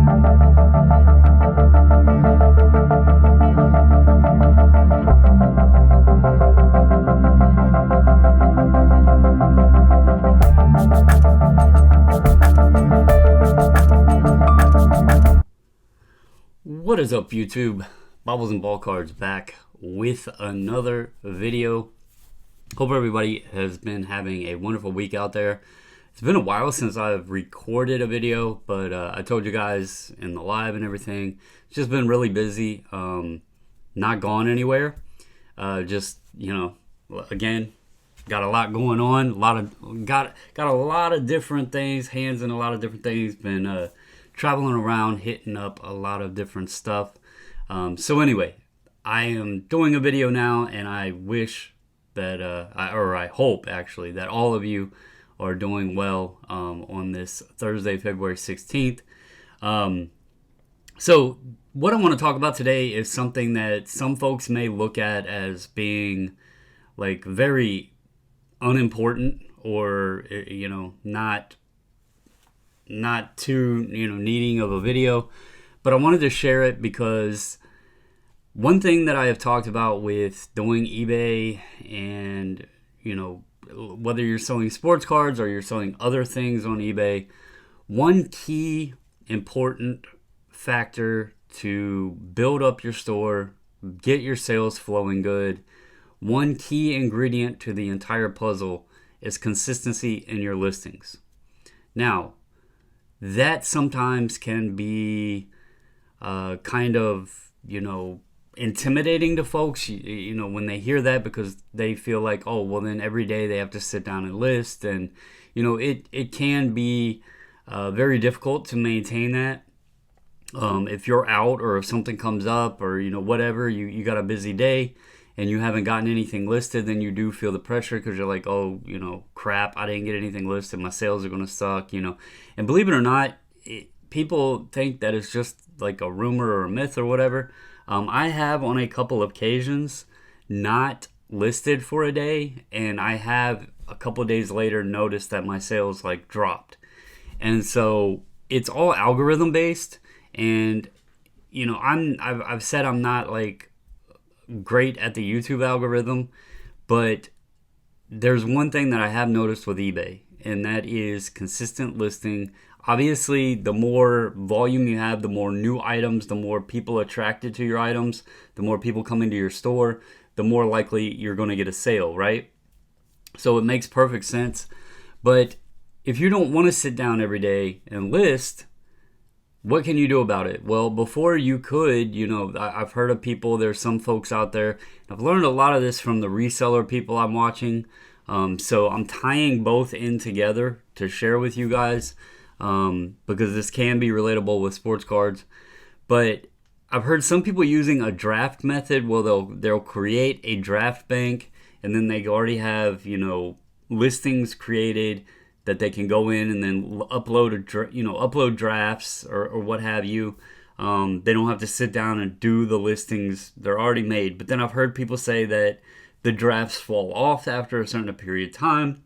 What is up, YouTube? Bobbles and Ball Cards back with another video. Hope everybody has been having a wonderful week out there. It's been a while since I've recorded a video, but I told you guys in the live and everything, it's just been really busy. Not gone anywhere. Just, you know, again, got a lot going on. Got a lot of different things, hands in a lot of different things. Been traveling around, hitting up a lot of different stuff. So anyway, I am doing a video now, and I wish that, I hope actually, that all of you are doing well on this Thursday, February 16th. So what I want to talk about today is something that some folks may look at as being like very unimportant, or, you know, not too, you know, needing of a video, but I wanted to share it because one thing that I have talked about with doing eBay, and, you know, whether you're selling sports cards or you're selling other things on eBay, one key important factor to build up your store, get your sales flowing good, one key ingredient to the entire puzzle is consistency in your listings. Now, that sometimes can be kind of, you know, intimidating to folks, you know, when they hear that, because they feel like, oh, well, then every day they have to sit down and list. And, you know, it can be very difficult to maintain that. If you're out, or if something comes up, or, you know, whatever, you got a busy day and you haven't gotten anything listed, then you do feel the pressure, because you're like, oh, you know, crap, I didn't get anything listed, my sales are going to suck, you know. And believe it or not, people think that it's just like a rumor or a myth or whatever. I have on a couple of occasions not listed for a day, and I have a couple of days later noticed that my sales like dropped. And so it's all algorithm based, and, you know, I've said I'm not like great at the YouTube algorithm, but there's one thing that I have noticed with eBay, and that is consistent listing. Obviously, the more volume you have, the more new items, the more people attracted to your items, the more people come into your store, the more likely you're going to get a sale, right? So it makes perfect sense. But if you don't want to sit down every day and list, what can you do about it? Well, before you could, you know, I've heard of people, there's some folks out there, I've learned a lot of this from the reseller people I'm watching. So I'm tying both in together to share with you guys, because this can be relatable with sports cards. But I've heard some people using a draft method. Well, they'll create a draft bank, and then they already have, you know, listings created that they can go in and then upload drafts or what have you. They don't have to sit down and do the listings. They're already made. But then I've heard people say that the drafts fall off after a certain period of time.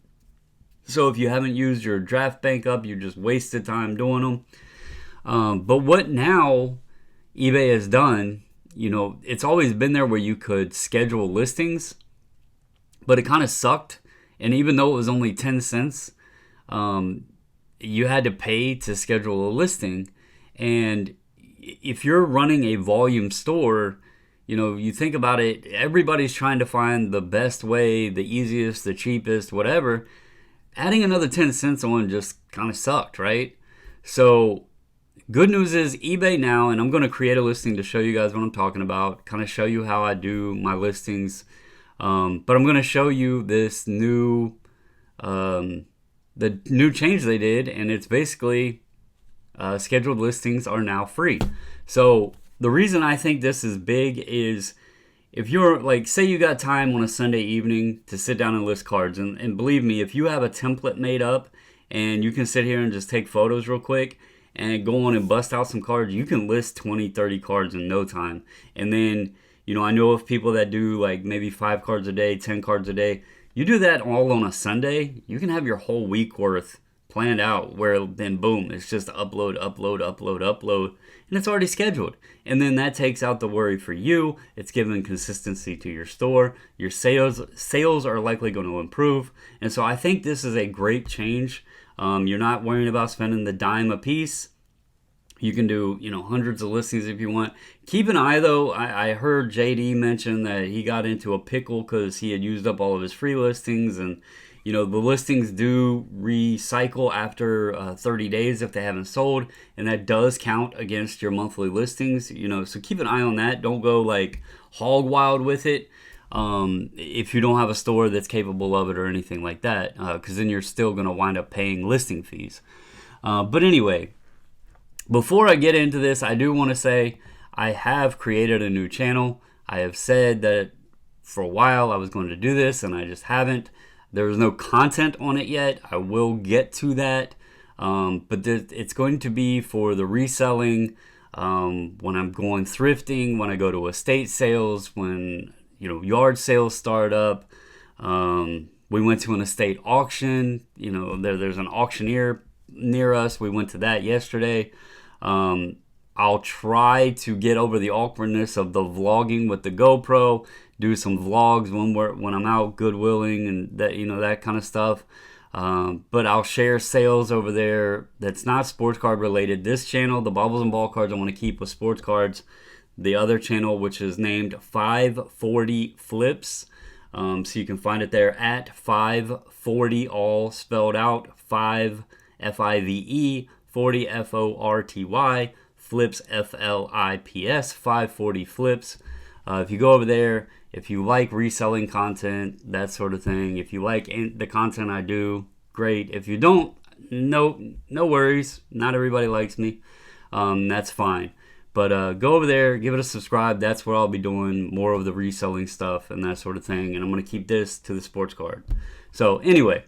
So if you haven't used your draft bank up, you just wasted time doing them. But what now eBay has done, you know, it's always been there where you could schedule listings, but it kind of sucked. And even though it was only 10 cents, you had to pay to schedule a listing. And if you're running a volume store, you know, you think about it, everybody's trying to find the best way, the easiest, the cheapest, whatever. Adding another 10 cents on just kind of sucked, right? So good news is eBay now, and I'm going to create a listing to show you guys what I'm talking about, kind of show you how I do my listings. But I'm going to show you this new, the new change they did, and it's basically scheduled listings are now free. So the reason I think this is big is, if you're like, say you got time on a Sunday evening to sit down and list cards, and believe me, if you have a template made up and you can sit here and just take photos real quick and go on and bust out some cards, you can list 20, 30 cards in no time. And then, you know, I know of people that do like maybe 5 cards a day, 10 cards a day. You do that all on a Sunday, you can have your whole week worth planned out where then boom, it's just upload, upload, upload, upload, and it's already scheduled. And then that takes out the worry for you. It's giving consistency to your store. Your sales are likely going to improve. And so I think this is a great change. You're not worrying about spending the dime a piece. You can do, hundreds of listings if you want. Keep an eye, though. I heard JD mention that he got into a pickle because he had used up all of his free listings. And, the listings do recycle after 30 days if they haven't sold. And that does count against your monthly listings, So keep an eye on that. Don't go, hog wild with it if you don't have a store that's capable of it or anything like that. Because then you're still going to wind up paying listing fees. But anyway, before I get into this, I do want to say I have created a new channel. I have said that for a while I was going to do this, and I just haven't. There is no content on it yet. I will get to that, but it's going to be for the reselling, when I'm going thrifting, when I go to estate sales, when yard sales start up. We went to an estate auction. There's an auctioneer near us. We went to that yesterday. I'll try to get over the awkwardness of the vlogging with the GoPro, do some vlogs when I'm out goodwilling and that kind of stuff. But I'll share sales over there that's not sports card related. This channel, the Bubbles and Ball Cards, I want to keep with sports cards. The other channel, which is named 540 Flips. So you can find it there at 540, all spelled out, 5 F-I-V-E, 40 F-O-R-T-Y, Flips F-L-I-P-S, 540 Flips. If you go over there, if you like reselling content, that sort of thing, if you like the content I do, great. If you don't, no worries. Not everybody likes me. That's fine. But go over there, give it a subscribe. That's where I'll be doing more of the reselling stuff and that sort of thing. And I'm going to keep this to the sports card. So anyway,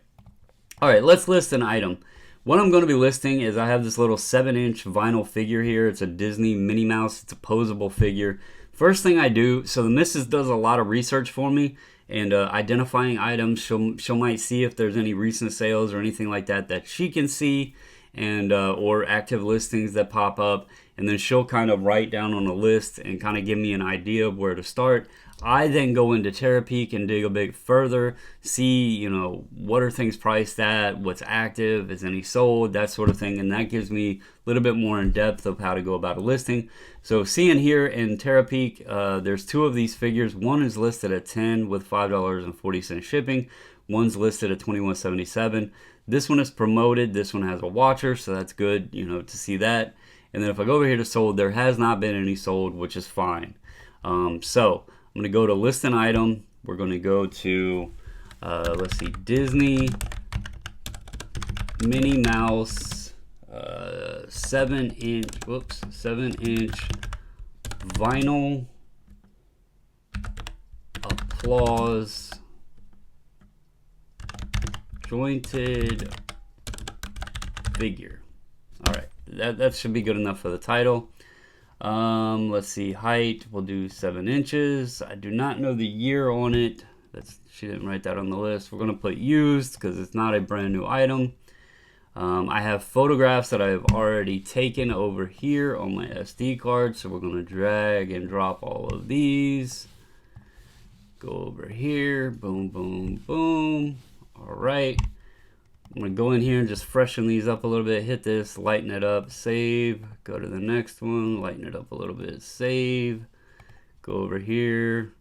all right, let's list an item. What I'm going to be listing is I have this little 7-inch vinyl figure here. It's a Disney Minnie Mouse. It's a posable figure. First thing I do, so the missus does a lot of research for me and identifying items. She'll might see if there's any recent sales or anything like that she can see, and or active listings that pop up. And then she'll kind of write down on a list and kind of give me an idea of where to start. I then go into Terapeak and dig a bit further, see, what are things priced at, what's active, is any sold, that sort of thing. And that gives me a little bit more in depth of how to go about a listing. So seeing here in Terapeak, there's 2 of these figures. One is listed at $10 with $5.40 shipping. One's listed at $21.77. This one is promoted. This one has a watcher, so that's good, to see that. And then if I go over here to sold, there has not been any sold, which is fine. So I'm going to go to list an item. We're going to go to, let's see, Disney Minnie Mouse 7-inch vinyl applause jointed figure. All right. That should be good enough for the title. Let's see, height, we'll do 7 inches. I do not know the year on it. She didn't write that on the list. We're going to put used because it's not a brand new item. I have photographs that I have already taken over here on my SD card. So we're going to drag and drop all of these. Go over here. Boom, boom, boom. All right. I'm going to go in here and just freshen these up a little bit. Hit this, lighten it up, save. Go to the next one, lighten it up a little bit, save. Go over here,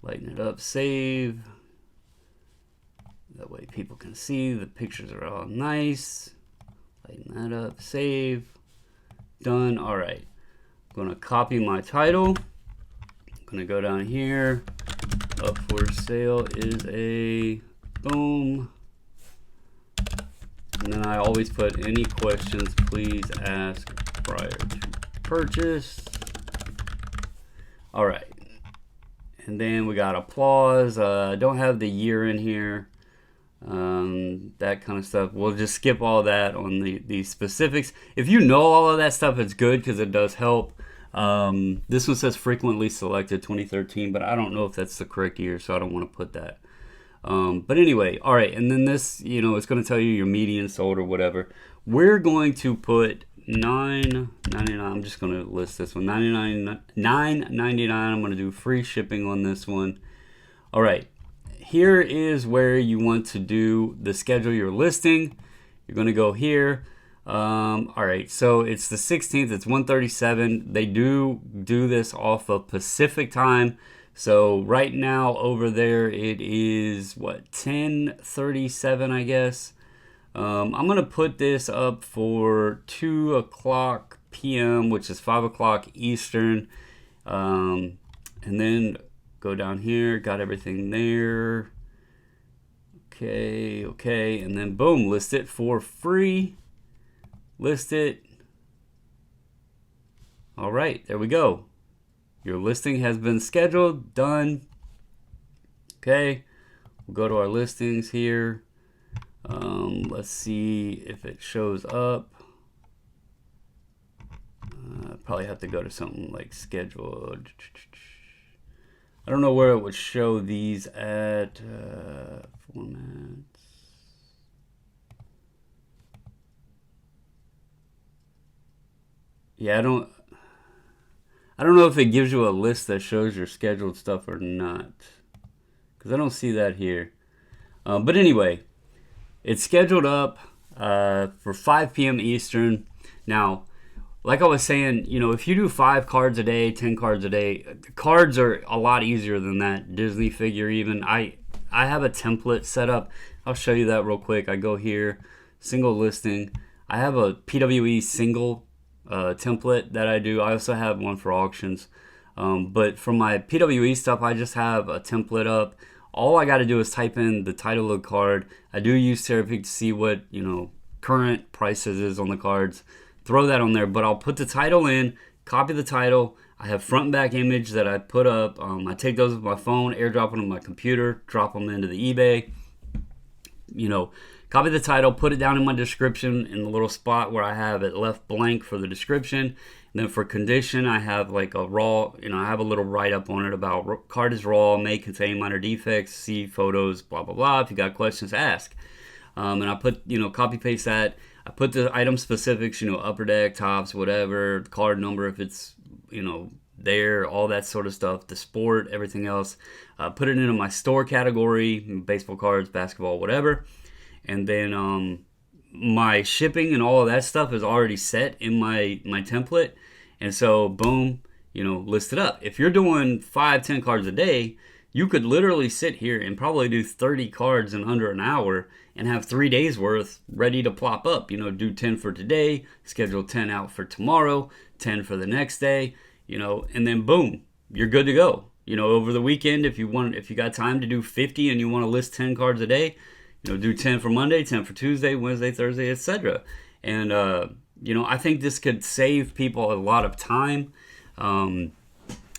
lighten it up, save. That way people can see the pictures are all nice. Lighten that up, save. Done. All right. I'm going to copy my title. I'm going to go down here. Up for sale is a boom. And then I always put any questions, please ask prior to purchase. All right. And then we got applause. I don't have the year in here. That kind of stuff. We'll just skip all that on the specifics. If you know all of that stuff, it's good because it does help. This one says frequently selected 2013, but I don't know if that's the correct year, so I don't want to put that. But anyway, all right, and then this, it's going to tell you your median sold or whatever. We're going to put $9.99. I'm just going to list this one. $9.99. I'm going to do free shipping on this one. All right, here is where you want to do the schedule your listing. You're going to go here. All right, so it's the 16th. It's 1:37. They do this off of Pacific time. So right now over there it is what, 10:37, I guess. I'm gonna put this up for 2 p.m., which is 5 Eastern, and then go down here. Got everything there. Okay, and then boom, list it for free. List it. All right, there we go. Your listing has been scheduled, done. Okay, we'll go to our listings here. Let's see if it shows up. Probably have to go to something like scheduled. I don't know where it would show these at. Formats. Yeah, I don't know if it gives you a list that shows your scheduled stuff or not, because I don't see that here. But anyway, it's scheduled up for 5 p.m. Eastern. Now, like I was saying, if you do 5 cards a day, 10 cards a day, cards are a lot easier than that Disney figure even. I have a template set up. I'll show you that real quick. I go here, single listing. I have a PWE single template that I do. I also have one for auctions. But for my PWE stuff, I just have a template up. All I got to do is type in the title of the card. I do use Terapeak to see what, current prices is on the cards. Throw that on there, but I'll put the title in, copy the title. I have front and back image that I put up. I take those with my phone, airdrop them to my computer, drop them into the eBay. Copy the title, put it down in my description in the little spot where I have it left blank for the description. And then for condition, I have like a raw, I have a little write-up on it about card is raw, may contain minor defects, see photos, blah, blah, blah. If you got questions, ask. And I put, copy paste that. I put the item specifics, upper deck, tops, whatever, card number if it's, there, all that sort of stuff, the sport, everything else. Put it into my store category, baseball cards, basketball, whatever. And then my shipping and all of that stuff is already set in my template. And so, boom, list it up. If you're doing 5-10 cards a day, you could literally sit here and probably do 30 cards in under an hour and have 3 days worth ready to plop up. Do 10 for today, schedule 10 out for tomorrow, 10 for the next day, and then boom, you're good to go. Over the weekend, if you got time to do 50 and you want to list 10 cards a day, do 10 for Monday, 10 for Tuesday, Wednesday, Thursday, etc. And, I think this could save people a lot of time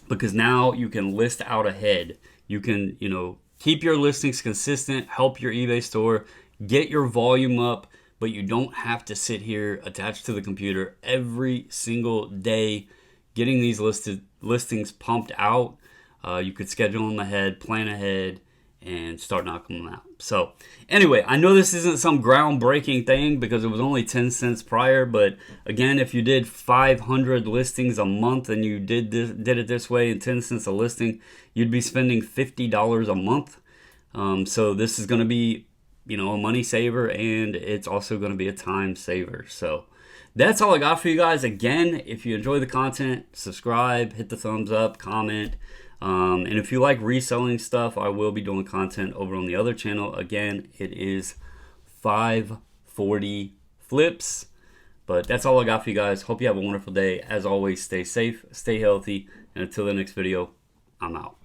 because now you can list out ahead. You can, keep your listings consistent, help your eBay store, get your volume up, but you don't have to sit here attached to the computer every single day getting these listings pumped out. You could schedule them ahead, plan ahead, and start knocking them out. So anyway, I know this isn't some groundbreaking thing because it was only 10 cents prior, but again, if you did 500 listings a month and you did it this way and 10 cents a listing, you'd be spending $50 a month. So this is going to be, a money saver, and it's also going to be a time saver. So that's all I got for you guys. Again, if you enjoy the content, subscribe, hit the thumbs up, comment. And if you like reselling stuff, I will be doing content over on the other channel. Again, it is 540 flips. But that's all I got for you guys. Hope you have a wonderful day. As always, stay safe, stay healthy, and until the next video, I'm out.